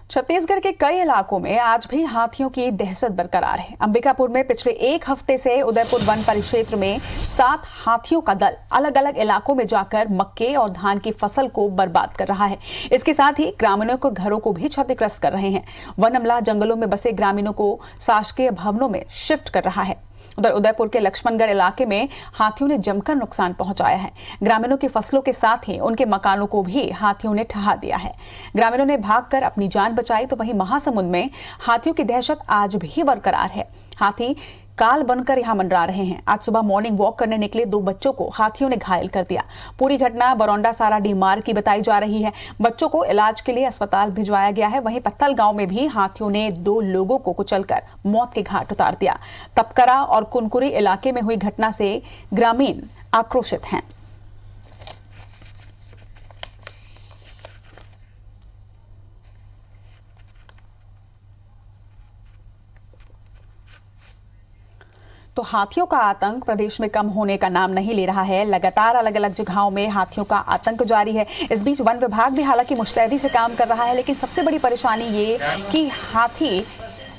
छत्तीसगढ़ के कई इलाकों में आज भी हाथियों की दहशत बरकरार है। अंबिकापुर में पिछले एक हफ्ते से उदयपुर वन परिक्षेत्र में 7 हाथियों का दल अलग अलग इलाकों में जाकर मक्के और धान की फसल को बर्बाद कर रहा है। इसके साथ ही ग्रामीणों के घरों को भी क्षतिग्रस्त कर रहे हैं। वन अमला जंगलों में बसे ग्रामीणों को शासकीय भवनों में शिफ्ट कर रहा है। उधर उदयपुर के लक्ष्मणगढ़ इलाके में हाथियों ने जमकर नुकसान पहुंचाया है। ग्रामीणों की फसलों के साथ ही उनके मकानों को भी हाथियों ने ढहा दिया है। ग्रामीणों ने भागकर अपनी जान बचाई, तो वहीं महासमुंद में हाथियों की दहशत आज भी बरकरार है। हाथी काल बनकर यहां मंडरा रहे हैं। आज सुबह मॉर्निंग वॉक करने निकले 2 बच्चों को हाथियों ने घायल कर दिया। पूरी घटना बरौंडा सारा डी मार्ग की बताई जा रही है। बच्चों को इलाज के लिए अस्पताल भिजवाया गया है। वहीं पत्थल गांव में भी हाथियों ने 2 लोगों को कुचलकर मौत के घाट उतार दिया। तपकरा और कुनकुरी इलाके में हुई घटना से ग्रामीण आक्रोशित हैं। तो हाथियों का आतंक प्रदेश में कम होने का नाम नहीं ले रहा है। लगातार अलग अलग जगहों में हाथियों का आतंक जारी है। इस बीच वन विभाग भी हालांकि मुस्तैदी से काम कर रहा है, लेकिन सबसे बड़ी परेशानी ये कि हाथी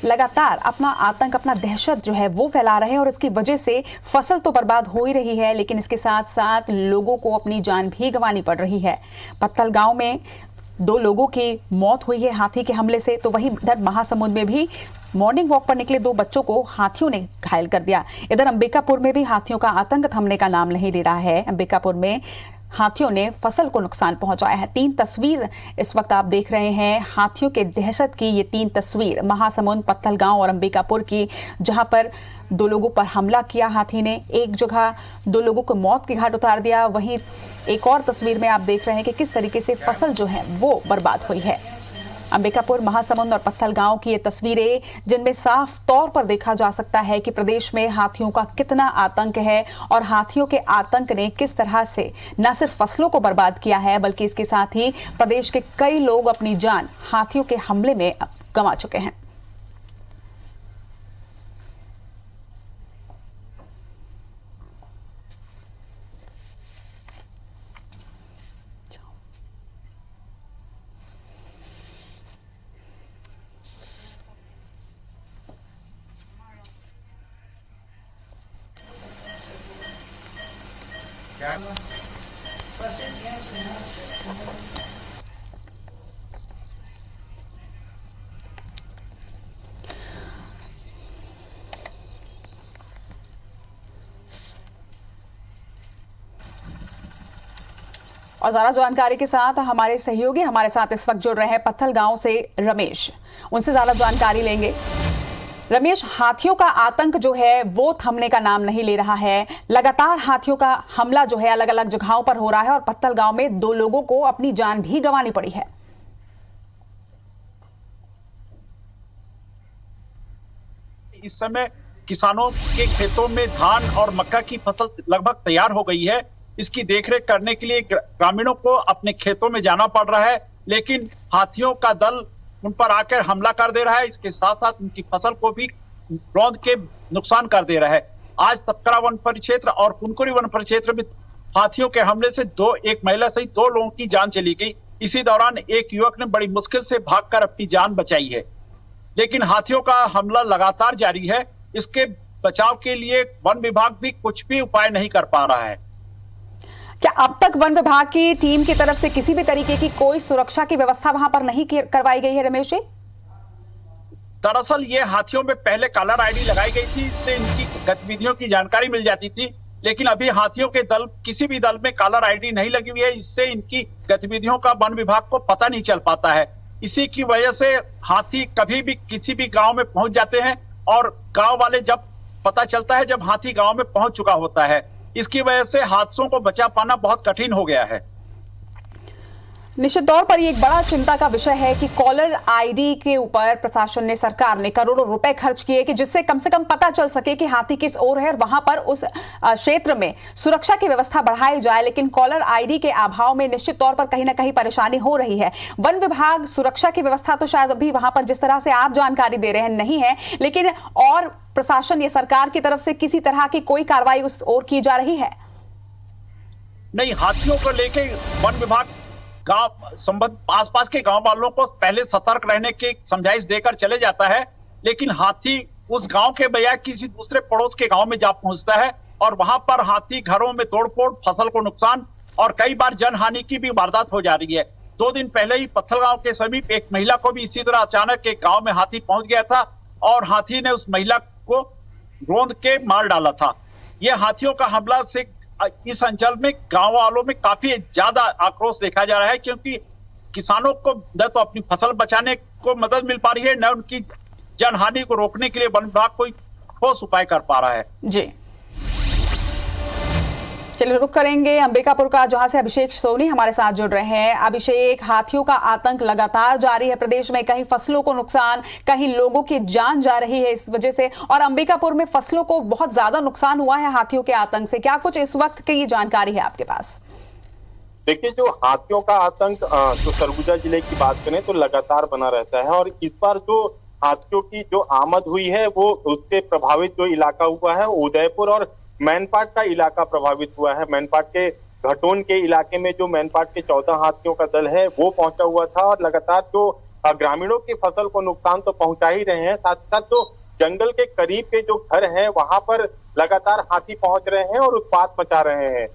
लगातार अपना आतंक, अपना दहशत जो है वो फैला रहे हैं और इसकी वजह से फसल तो बर्बाद हो ही रही है, लेकिन इसके साथ साथ लोगों को अपनी जान भी गंवानी पड़ रही है। पत्थल गांव में 2 लोगों की मौत हुई है हाथी के हमले से, तो वहीं इधर महासमुंद में भी मॉर्निंग वॉक पर निकले 2 बच्चों को हाथियों ने घायल कर दिया। इधर अंबिकापुर में भी हाथियों का आतंक थमने का नाम नहीं ले रहा है। अंबिकापुर में हाथियों ने फसल को नुकसान पहुंचाया है। 3 तस्वीर इस वक्त आप देख रहे हैं हाथियों के दहशत की। ये 3 तस्वीर महासमुंद, पत्थल गांव और अंबिकापुर की, जहां पर 2 लोगों पर हमला किया हाथी ने। एक जगह 2 लोगों को मौत के घाट उतार दिया। वहीं एक और तस्वीर में आप देख रहे हैं कि किस तरीके से फसल जो है वो बर्बाद हुई है। अंबिकापुर, महासमुंद और पत्थल गांव की ये तस्वीरें, जिनमें साफ तौर पर देखा जा सकता है कि प्रदेश में हाथियों का कितना आतंक है और हाथियों के आतंक ने किस तरह से न सिर्फ फसलों को बर्बाद किया है, बल्कि इसके साथ ही प्रदेश के कई लोग अपनी जान हाथियों के हमले में गंवा चुके हैं। और ज्यादा जानकारी के साथ हमारे सहयोगी हमारे साथ इस वक्त जुड़ रहे हैं पत्थल गांव से रमेश। उनसे ज्यादा जानकारी लेंगे। रमेश, हाथियों का आतंक जो है वो थमने का नाम नहीं ले रहा है। लगातार हाथियों का हमला जो है अलग अलग जगहों पर हो रहा है और पत्थल गांव में 2 लोगों को अपनी जान भी गंवानी पड़ी है। इस समय किसानों के खेतों में धान और मक्का की फसल लगभग तैयार हो गई है। इसकी देखरेख करने के लिए ग्रामीणों को अपने खेतों में जाना पड़ रहा है, लेकिन हाथियों का दल उन पर आकर हमला कर दे रहा है। इसके साथ साथ उनकी फसल को भी रौंद के नुकसान कर दे रहा है। आज तपकरा वन परिक्षेत्र और कुनकुरी वन परिक्षेत्र में हाथियों के हमले से एक महिला सहित 2 लोगों की जान चली गई। इसी दौरान एक युवक ने बड़ी मुश्किल से भागकर अपनी जान बचाई है, लेकिन हाथियों का हमला लगातार जारी है। इसके बचाव के लिए वन विभाग भी कुछ भी उपाय नहीं कर पा रहा है। क्या अब तक वन विभाग की टीम की तरफ से किसी भी तरीके की कोई सुरक्षा की व्यवस्था वहां पर नहीं करवाई गई है रमेश जी? दरअसल ये हाथियों में पहले कॉलर आईडी लगाई गई थी, इससे इनकी गतिविधियों की जानकारी मिल जाती थी, लेकिन अभी हाथियों के दल, किसी भी दल में कॉलर आईडी नहीं लगी हुई है। इससे इनकी गतिविधियों का वन विभाग को पता नहीं चल पाता है। इसी की वजह से हाथी कभी भी किसी भी गांव में पहुंच जाते हैं और गांव वाले जब पता चलता है जब हाथी गांव में पहुंच चुका होता है। इसकी वजह से हादसों को बचा पाना बहुत कठिन हो गया है। निश्चित तौर पर ये एक बड़ा चिंता का विषय है कि कॉलर आईडी के ऊपर प्रशासन ने, सरकार ने करोड़ों रुपए खर्च किए कि जिससे कम से कम पता चल सके कि हाथी किस ओर है और वहां पर उस क्षेत्र में सुरक्षा की व्यवस्था बढ़ाई जाए। लेकिन कॉलर आईडी के अभाव में निश्चित तौर पर कहीं ना कहीं परेशानी हो रही है। वन विभाग सुरक्षा की व्यवस्था तो शायद अभी वहां पर जिस तरह से आप जानकारी दे रहे हैं नहीं है, लेकिन और प्रशासन या सरकार की तरफ से किसी तरह की कोई कार्रवाई उस ओर की जा रही है? नहीं, हाथियों को लेकर वन विभाग गांव संबंध आसपास के गांव वालों को पहले सतर्क रहने की समझाइश देकर चले जाता है, लेकिन हाथी उस गांव के बजाय किसी दूसरे पड़ोस के गांव में जा पहुंचता है और वहां पर हाथी घरों में तोड़फोड़, फसल को नुकसान और कई बार जनहानि की भी वारदात हो जा रही है। 2 दिन पहले ही पत्थल गांव के समीप एक महिला को भी इसी तरह अचानक एक गांव में हाथी पहुंच गया था और हाथी ने उस महिला को रौंद के मार डाला था। यह हाथियों का हमला से इस अंचल में गांव वालों में काफी ज्यादा आक्रोश देखा जा रहा है, क्योंकि किसानों को न तो अपनी फसल बचाने को मदद मिल पा रही है, न उनकी जनहानि को रोकने के लिए वन विभाग कोई ठोस उपाय कर पा रहा है। जी, चलिए रुक करेंगे अंबिकापुर का, जहां से अभिषेक सोनी हमारे साथ जुड़ रहे हैं। अभिषेक, हाथियों का आतंक लगातार जारी है प्रदेश में, कहीं फसलों को नुकसान, कहीं लोगों की जान जा रही है इस वजह से, और अंबिकापुर में फसलों को बहुत ज्यादा नुकसान हुआ है हाथियों के आतंक से। क्या कुछ इस वक्त की जानकारी है आपके पास? देखिए, जो हाथियों का आतंक जो सरगुजा जिले की बात करें तो लगातार बना रहता है, और इस बार जो हाथियों की जो आमद हुई है वो उसके प्रभावित जो इलाका हुआ है उदयपुर और मैनपाट का इलाका प्रभावित हुआ है। मैनपाट के घटोन के इलाके में जो मैनपाट के 14 हाथियों का दल है वो पहुंचा हुआ था, और लगातार जो ग्रामीणों की फसल को नुकसान तो पहुंचा ही रहे हैं, साथ साथ जो जंगल के करीब के जो घर हैं वहां पर लगातार हाथी पहुंच रहे हैं और उत्पात मचा रहे हैं।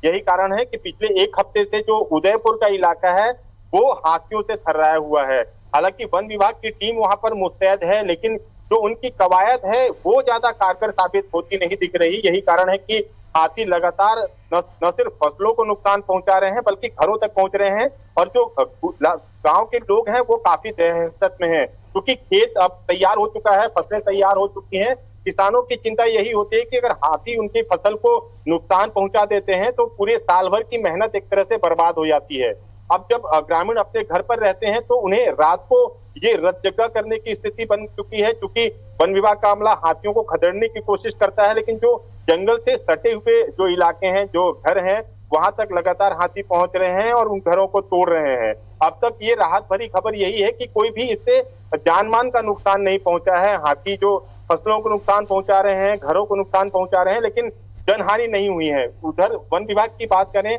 यही कारण है कि पिछले 1 हफ्ते से जो उदयपुर का इलाका है वो हाथियों से थर्राया हुआ है। हालांकि वन विभाग की टीम वहां पर मुस्तैद है, लेकिन जो उनकी कवायद है वो ज्यादा कारगर साबित होती नहीं दिख रही। यही कारण है कि हाथी लगातार न सिर्फ फसलों को नुकसान पहुंचा रहे हैं बल्कि घरों तक पहुंच रहे हैं, और जो गांव के लोग हैं वो काफी दहशत में हैं, क्योंकि खेत अब तैयार हो चुका है, फसलें तैयार हो चुकी हैं। किसानों की चिंता यही होती है कि अगर हाथी उनकी फसल को नुकसान पहुंचा देते हैं तो पूरे साल भर की मेहनत एक तरह से बर्बाद हो जाती है। अब जब ग्रामीण अपने घर पर रहते हैं तो उन्हें रात को ये रत जगह करने की स्थिति बन चुकी है, क्योंकि वन विभाग का अमला हाथियों को खदेड़ने की कोशिश करता है, लेकिन जो जंगल से सटे हुए जो इलाके हैं, जो घर हैं, वहां तक लगातार हाथी पहुंच रहे हैं और उन घरों को तोड़ रहे हैं। अब तक ये राहत भरी खबर यही है कि कोई भी इससे जान मान का नुकसान नहीं पहुंचा है। हाथी जो फसलों को नुकसान पहुंचा रहे हैं, घरों को नुकसान पहुंचा रहे हैं, लेकिन जनहानि नहीं हुई है। उधर वन विभाग की बात करें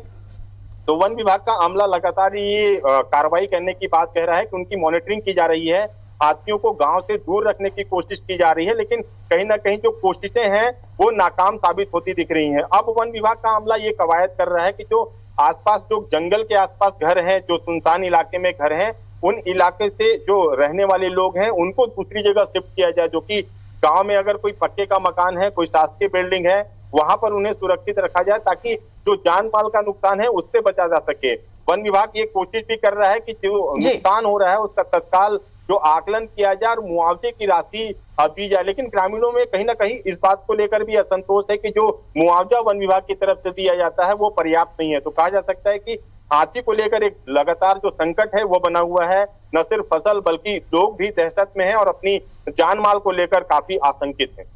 तो वन विभाग का अमला लगातार ये कार्रवाई करने की बात कह रहा है कि उनकी मॉनिटरिंग की जा रही है, हाथियों को गांव से दूर रखने की कोशिश की जा रही है, लेकिन कहीं ना कहीं जो कोशिशें हैं वो नाकाम साबित होती दिख रही हैं। अब वन विभाग का अमला ये कवायद कर रहा है कि जो आसपास जो जंगल के आसपास घर हैं, जो सुनसान इलाके में घर हैं, उन इलाके से जो रहने वाले लोग हैं उनको दूसरी जगह शिफ्ट किया जाए, जो कि गांव में अगर कोई पक्के का मकान है, कोई शासकीय बिल्डिंग है, वहां पर उन्हें सुरक्षित रखा जाए ताकि जो जान माल का नुकसान है उससे बचा जा सके। वन विभाग ये कोशिश भी कर रहा है कि जो नुकसान हो रहा है उसका तत्काल जो आकलन किया जाए और मुआवजे की राशि दी जाए, लेकिन ग्रामीणों में कहीं ना कहीं इस बात को लेकर भी असंतोष है कि जो मुआवजा वन विभाग की तरफ से दिया जाता है वो पर्याप्त नहीं है। तो कहा जा सकता है कि हाथी को लेकर एक लगातार जो संकट है वो बना हुआ है, न सिर्फ फसल बल्कि लोग भी दहशत में हैं और अपनी जान माल को लेकर काफी आशंकित हैं।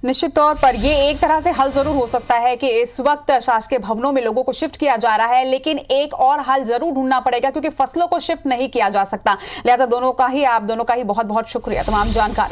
निश्चित तौर पर ये एक तरह से हल जरूर हो सकता है कि इस वक्त शासकीय भवनों में लोगों को शिफ्ट किया जा रहा है, लेकिन एक और हल जरूर ढूंढना पड़ेगा क्योंकि फसलों को शिफ्ट नहीं किया जा सकता। लिहाजा आप दोनों का ही बहुत बहुत शुक्रिया तमाम जानकारी